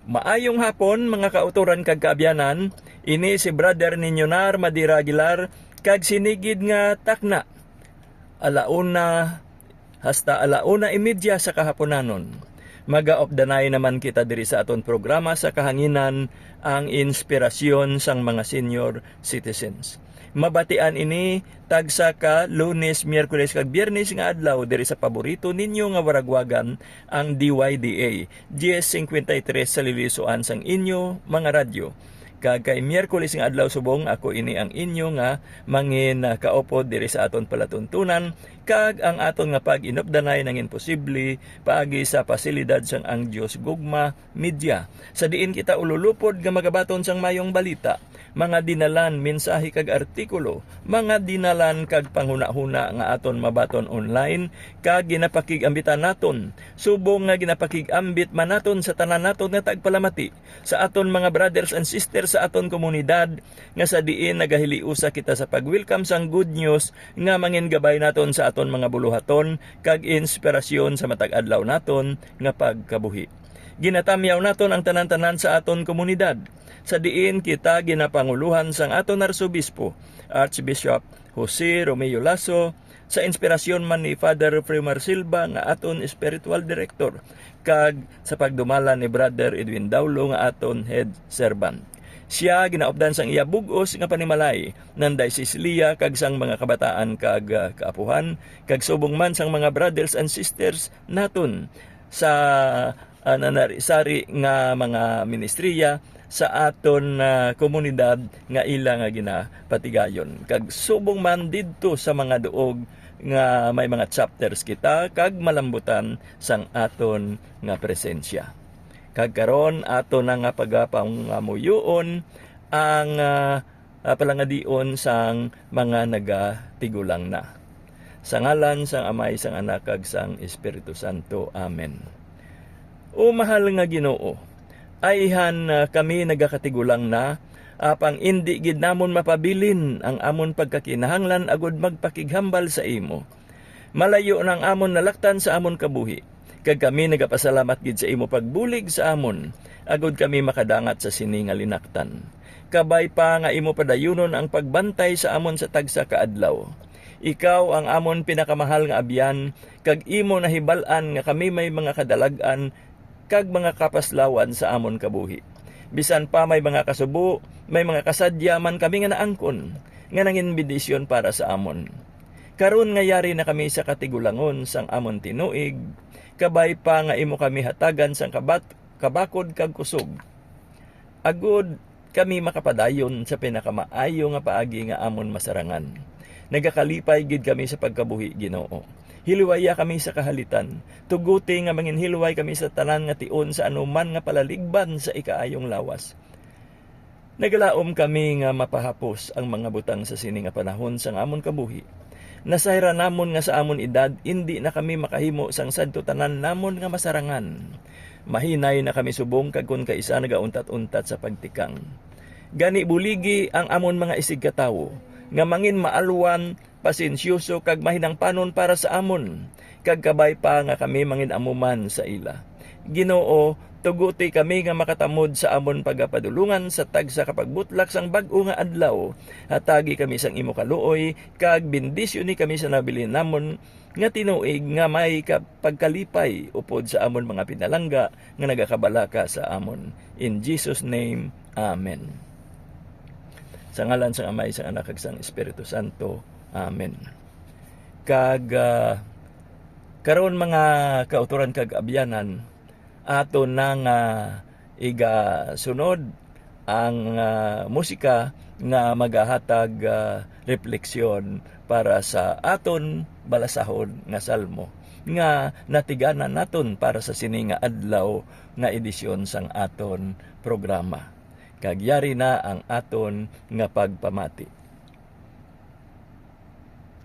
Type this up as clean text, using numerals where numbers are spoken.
Maayong hapon mga kauturan kag kaabyanan, ini si brother ninyo Nar Madira Aguilar kag sinigid nga takna. Alauna hasta alauna imedya sa kahaponanon. Maga-off the night naman kita diri sa aton programa sa kahanginan ang inspirasyon sang mga senior citizens. Mabatian ini tagsa ka Lunes, Miyerkules kag Biyernes nga adlaw diri sa paborito ninyo nga waragwagan ang DYDA 10:53 sa lilisuan sang inyo mga radyo. Kag kay Miyerkules nga adlaw subong ako ini ang inyo nga mangin kaupod diri sa aton palatuntunan kag ang aton nga pag-inupdanay nangin posible paagi sa pasilidad sang ang Dios Gugma Media. Sa diin kita ululupod nga magabaton sang mayong balita, mga dinalan mensahe kag artikulo, mga dinalan kag panghuna-huna nga aton mabaton online kag ginapakig-ambitan naton subong nga ginapakig-ambit manaton sa tanan naton nga tagpalamati sa aton mga brothers and sisters sa aton komunidad nga sa diin nagahiliusa kita sa pag-welcome sang good news nga mangin gabay naton sa aton mga buluhaton kag inspirasyon sa matag adlaw naton nga pagkabuhi. Ginatamyaw naton ang tanan-tanan sa aton komunidad. Sa diin kita ginapanguluhan sang aton arsobispo, Archbishop Jose Romeo Lasso, sa inspirasyon man ni Father Fremar Silva nga aton spiritual director, kag sa pagdumala ni Brother Edwin Daulo nga aton head servant. Siya ginaupdan sang iya bug-os nga panimalay ng Diocese Lia kag sang mga kabataan kag kaapuhan kag subong man sang mga brothers and sisters naton sa nanarisari nga mga ministriya sa aton komunidad nga ila nga ginapatigayon. Kag subong man didto sa mga duog nga may mga chapters kita kag malambutan sang aton nga presensya. Kag karon aton nga pagapangamuyon ang palangadion sang mga nagatigulang na. Sa ngalan sang Amay, sang Anak kag sang Espiritu Santo. Amen. O mahal nga Ginoo, ayhan kami nagakatigulang na, apang indi gid namon mapabilin ang amon pagkakinahanglan agud magpakighambal sa imo. Malayo nang amon nalaktan sa amon kabuhi, kag kami nagapasalamat gid sa imo pagbulig sa amon, agud kami makadangat sa sini nga linaktan. Kabay pa nga imo padayunon ang pagbantay sa amon sa tagsa ka adlaw. Ikaw ang amon pinakamahal nga abyan, kag imo nahibal-an nga kami may mga kadalag-an kag mga kapaslawan sa amon kabuhi. Bisan pa may mga kasubo, may mga kasadya man kami nga naangkon, nga nangin bendisyon para sa amon. Karon nga yari na kami sa katigulangon sang amon tinuig, kabay pa nga imo kami hatagan sang kabakod kag kusog. Agud kami makapadayon sa pinakamaayo nga paagi nga amon masarangan. Nagakalipay gid kami sa pagkabuhi, Ginoo. Hilwaya kami sa kahalitan. Tuguti nga manginhilway kami sa tanan nga tion sa anuman nga palaligban sa ikaayong lawas. Nagalaom kami nga mapahapos ang mga butang sa sini nga panahon sang amon kabuhi. Nasayra namon nga sa amon edad, hindi na kami makahimo sang sadto tanan namon nga masarangan. Mahinay na kami subong kag kun kaisa nagauntat-untat sa pagtikang. Gani buligi ang amon mga isig katawo, nga mangin maalwan, pasensyoso kag mahinangpanon para sa amon, kag kabay pa nga kami mangin amuman sa ila. Ginoo, tuguti kami nga makatamod sa amon pagapadulungan sa tagsa kapagbutlak sang bag-o nga adlaw. Hatagi kami sang imo kaluoy, kag bendisyon ni kami sa nabilin namon nga tinuig nga may pagkalipay upod sa amon mga pinalangga nga nagakabalaka sa amon. In Jesus' name, Amen. Sa ngalan sang Amay, sang Anak kag sang Espiritu Santo. Amen. Kag karon mga kauturan kag abyanan, ato nang iga sunod ang musika nga magahatag refleksyon para sa aton balasahon nga salmo nga natiganan naton para sa sini nga adlaw nga edisyon sang aton programa. Kag yari na ang aton nga pagpamati.